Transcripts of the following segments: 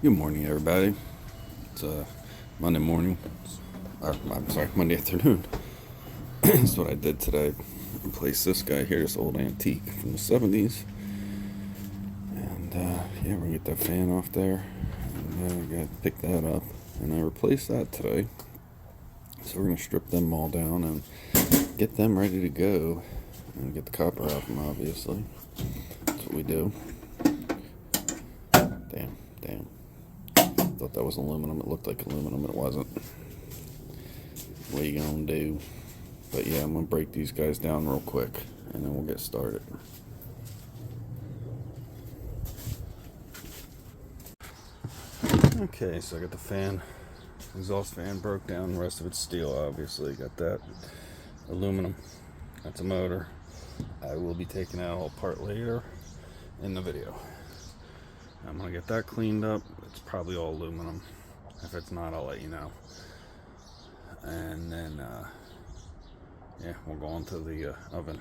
Good morning, everybody. It's Monday morning. I'm sorry, Monday afternoon. That's what I did today. Replaced this guy here, this old antique from the 70s. And yeah, we're gonna get that fan off there. And I gotta pick that up. And I replaced that today. So we're gonna strip them all down and get them ready to go. And get the copper out of them, obviously. That's what we do. Damn. Thought that was aluminum. It looked like aluminum, but it wasn't. What you gonna do? But yeah, I'm gonna break these guys down real quick, and then we'll get started. Okay, so I got the fan, exhaust fan broke down. The rest of it's steel, obviously. Got that aluminum. That's a motor. I will be taking that all apart later in the video. I'm gonna get that cleaned up. It's probably all aluminum. If it's not, I'll let you know. And then, yeah, we'll go on to the oven.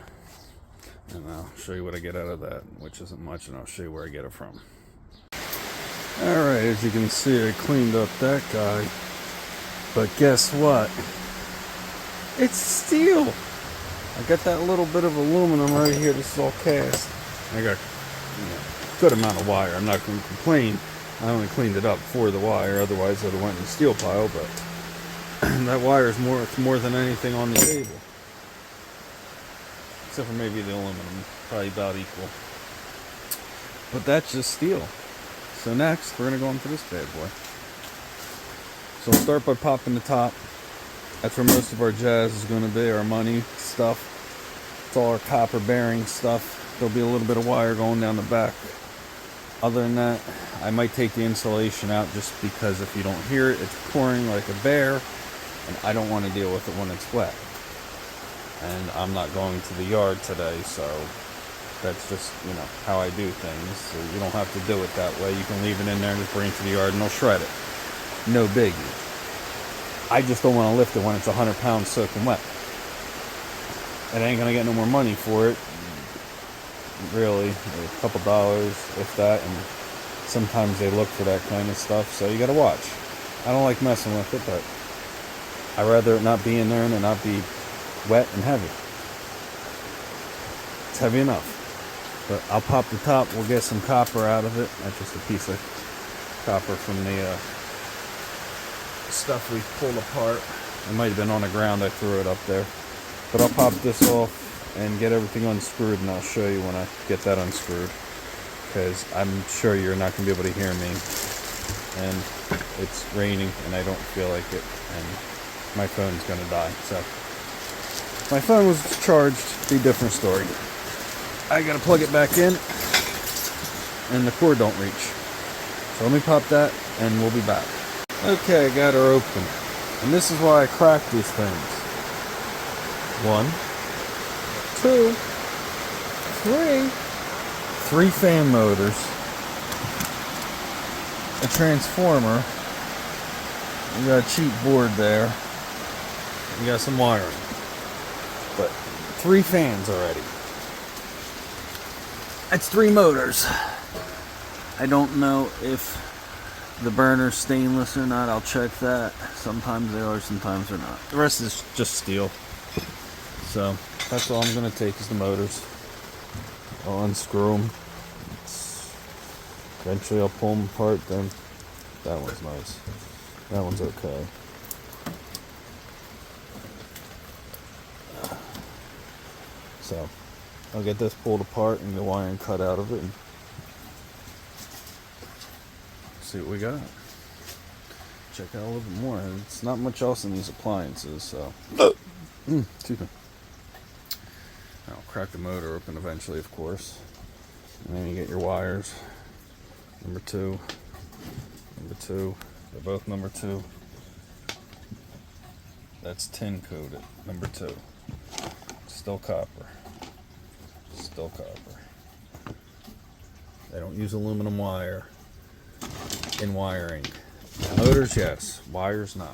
And I'll show you what I get out of that, which isn't much, and I'll show you where I get it from. Alright, as you can see, I cleaned up that guy. But guess what? It's steel! I got that little bit of aluminum right here. This is all cast. I got, good amount of wire. I'm not going to complain. I only cleaned it up for the wire, otherwise I'd have went in the steel pile, but that wire is more than anything on the table. Except for maybe the aluminum, probably about equal. But that's just steel. So next, we're going to go into this bad boy. So we'll start by popping the top. That's where most of our jazz is going to be, our money stuff. It's all our copper bearing stuff. There'll be a little bit of wire going down the back. Other than that, I might take the insulation out just because if you don't hear it, it's pouring like a bear, and I don't want to deal with it when it's wet. And I'm not going to the yard today, so that's just, how I do things. So you don't have to do it that way. You can leave it in there and just bring it to the yard and they'll shred it. No biggie. I just don't want to lift it when it's 100 pounds soaking wet. And I ain't gonna get no more money for it. Really, a couple dollars, if that, and sometimes they look for that kind of stuff, so you gotta watch. I don't like messing with it, but I'd rather it not be in there and it not be wet and heavy. It's heavy enough. But I'll pop the top, we'll get some copper out of it. That's just a piece of copper from the stuff we pulled apart. It might have been on the ground, I threw it up there. But I'll pop this off and get everything unscrewed, and I'll show you when I get that unscrewed, because I'm sure you're not going to be able to hear me, and it's raining and I don't feel like it, and my phone's going to die. So if my phone was charged, it'd be a different story. I got to plug it back in and the cord don't reach, so let me pop that and we'll be back. Okay, I got her open, and this is why I crack these things. 1, 2, 3. 3 fan motors, a transformer, you got a cheap board there, you got some wiring, but 3 fans already. That's 3 motors. I don't know if the burner's stainless or not. I'll check that. Sometimes they are, sometimes they're not. The rest is just steel. So that's all I'm going to take is the motors. I'll unscrew them. Eventually I'll pull them apart. Then that one's nice. That one's okay. So I'll get this pulled apart and the wiring cut out of it and see what we got. Check out a little bit more. It's not much else in these appliances, so excuse me. I'll crack the motor open eventually, of course. And then you get your wires. Number 2. They're both number 2. That's tin coated. Number 2. Still copper. Still copper. They don't use aluminum wire in wiring. Motors, yes. Wires, no.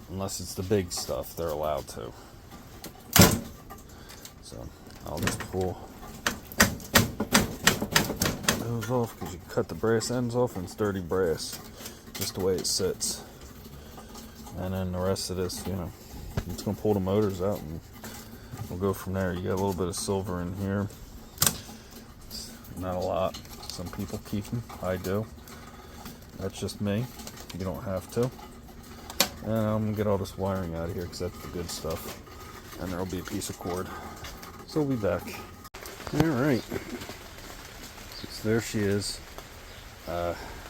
Unless it's the big stuff, they're allowed to. So I'll just pull those off because you cut the brass ends off and it's dirty brass, just the way it sits. And then the rest of this, you know, I'm just gonna pull the motors out and we'll go from there. You got a little bit of silver in here. It's not a lot. Some people keep them. I do. That's just me. You don't have to. And I'm gonna get all this wiring out of here because that's the good stuff. And there'll be a piece of cord. So we'll be back. Alright. So there she is.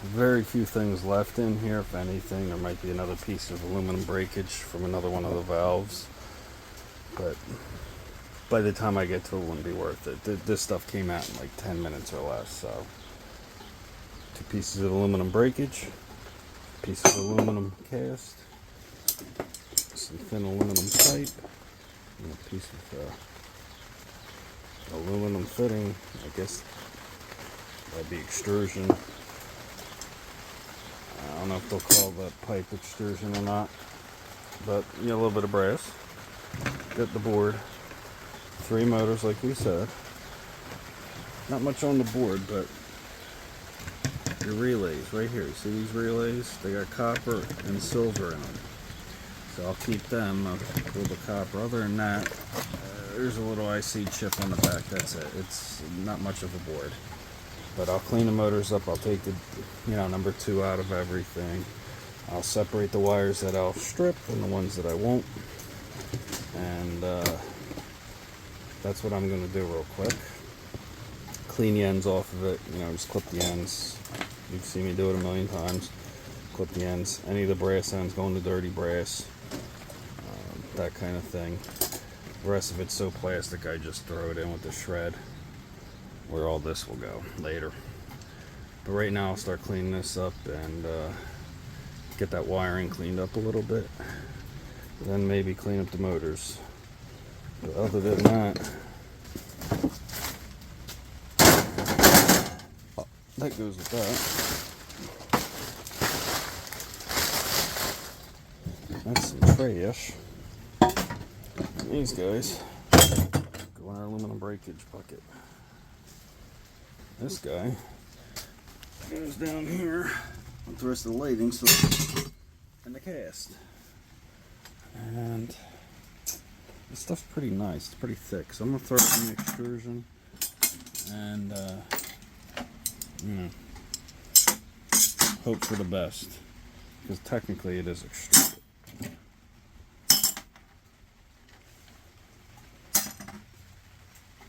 Very few things left in here. If anything, there might be another piece of aluminum breakage from another one of the valves. But by the time I get to it, it wouldn't be worth it. This stuff came out in like 10 minutes or less. So 2 pieces of aluminum breakage, piece of aluminum cast, some thin aluminum pipe, and a piece of aluminum fitting. I guess that'd be extrusion. I don't know if they'll call that pipe extrusion or not, but you know, a little bit of brass. Get the board, 3 motors like we said. Not much on the board, but your relays right here. You see these relays? They got copper and silver in them. So I'll keep them. I'll pull the copper. Other than that, there's a little IC chip on the back. That's it. It's not much of a board. But I'll clean the motors up. I'll take the, you know, number 2 out of everything. I'll separate the wires that I'll strip and the ones that I won't. And that's what I'm going to do real quick. Clean the ends off of it. You know, just clip the ends. You've seen me do it a million times. Clip the ends. Any of the brass ends going to dirty brass. That kind of thing. The rest of it's so plastic, I just throw it in with the shred, where all this will go later. But right now I'll start cleaning this up and get that wiring cleaned up a little bit. Then maybe clean up the motors. But other than that, that goes with that. That's some trash. And these guys go in our aluminum breakage bucket. This guy goes down here with the rest of the lighting, so and the cast. And this stuff's pretty nice. It's pretty thick, so I'm gonna throw it in the extrusion and you know, hope for the best, because technically it is extruded.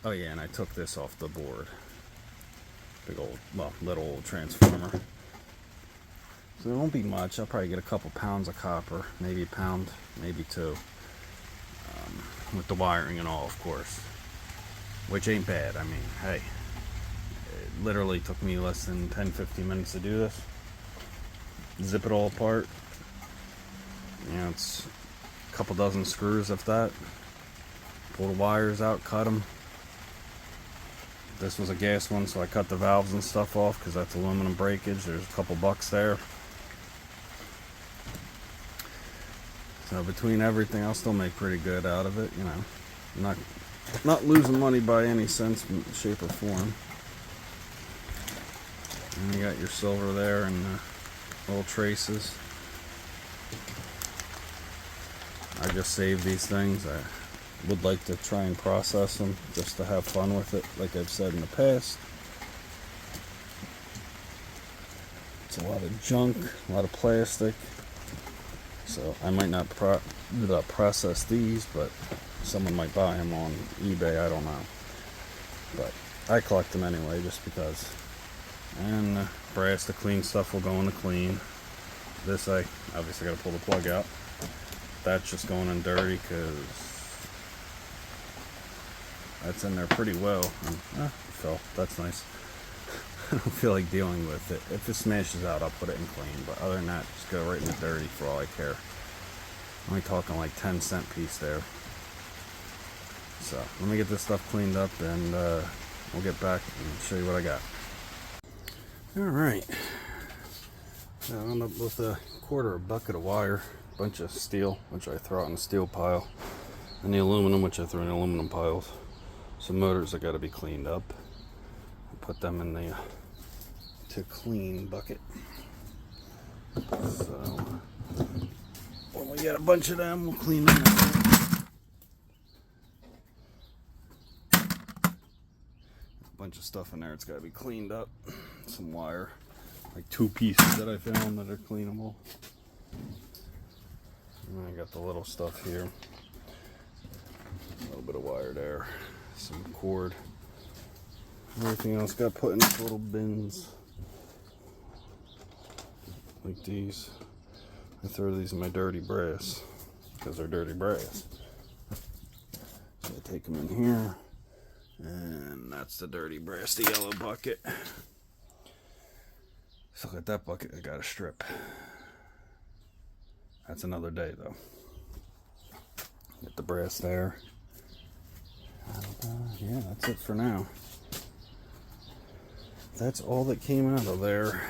Oh yeah, and I took this off the board. Big old, well, little old transformer. So there won't be much. I'll probably get a couple pounds of copper, maybe a pound, maybe 2, with the wiring and all, of course, which ain't bad. I mean, hey, it literally took me less than 10-15 minutes to do this. Zip it all apart. You know, it's a couple dozen screws, if that. Pull the wires out, cut them. This was a gas one, so I cut the valves and stuff off because that's aluminum breakage. There's a couple bucks there. So between everything, I'll still make pretty good out of it, you know. Not losing money by any sense, shape, or form. And you got your silver there and little traces. I just saved these things. I would like to try and process them just to have fun with it, like I've said in the past. It's a lot of junk, a lot of plastic. So I might not process these, but someone might buy them on eBay, I don't know. But I collect them anyway, just because. And brass, the clean stuff will go in the clean. This I obviously got to pull the plug out. That's just going in dirty because that's in there pretty well. And, it fell. That's nice. I don't feel like dealing with it. If it smashes out, I'll put it in clean. But other than that, just go right in the dirty for all I care. I'm only talking like 10-cent piece there. So let me get this stuff cleaned up and we'll get back and show you what I got. Alright. So I'm up with a bucket of wire, a bunch of steel, which I throw out in the steel pile, and the aluminum, which I throw in the aluminum piles. Some motors that got to be cleaned up. Put them in the to clean bucket. So when we get a bunch of them, we'll clean them up. A bunch of stuff in there, it's got to be cleaned up. Some wire, like 2 pieces that I found that are cleanable. And I got the little stuff here. A little bit of wire there, some cord. Everything else got put in these little bins. Like these. I throw these in my dirty brass because they're dirty brass. So I take them in here, and that's the dirty brass, the yellow bucket. So look at that bucket, I got a strip. That's another day though. Get the brass there. And, yeah, that's it for now. That's all that came out of there.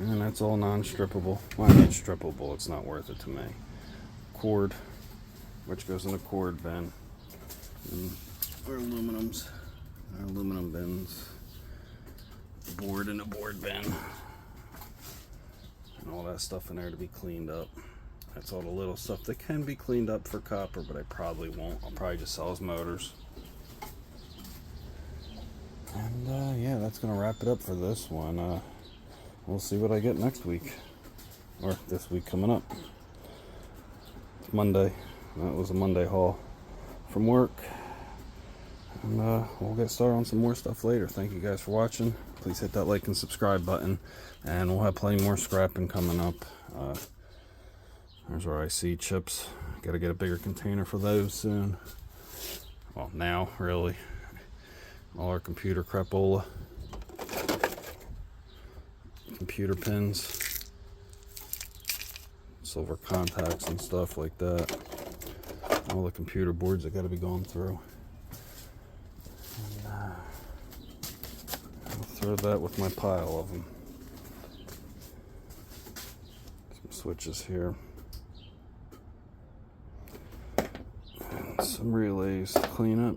And that's all non-strippable. Well, I mean, it's strippable, it's not worth it to me. Cord, which goes in the cord bin. And our aluminums, our aluminum bins. Board in a board bin. And all that stuff in there to be cleaned up. That's all the little stuff that can be cleaned up for copper, but I probably won't. I'll probably just sell as motors. And yeah, that's gonna wrap it up for this one. We'll see what I get next week, or this week coming up. It's Monday. That was a Monday haul from work, and we'll get started on some more stuff later. Thank you guys for watching. Please hit that like and subscribe button, and we'll have plenty more scrapping coming up. There's our IC chips. Got to get a bigger container for those soon. Well, now really. All our computer crapola. Computer pins, silver contacts and stuff like that. All the computer boards that got to be going through. And, I'll throw that with my pile of them. Some switches here. And some relays to clean up.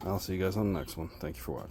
I'll see you guys on the next one. Thank you for watching.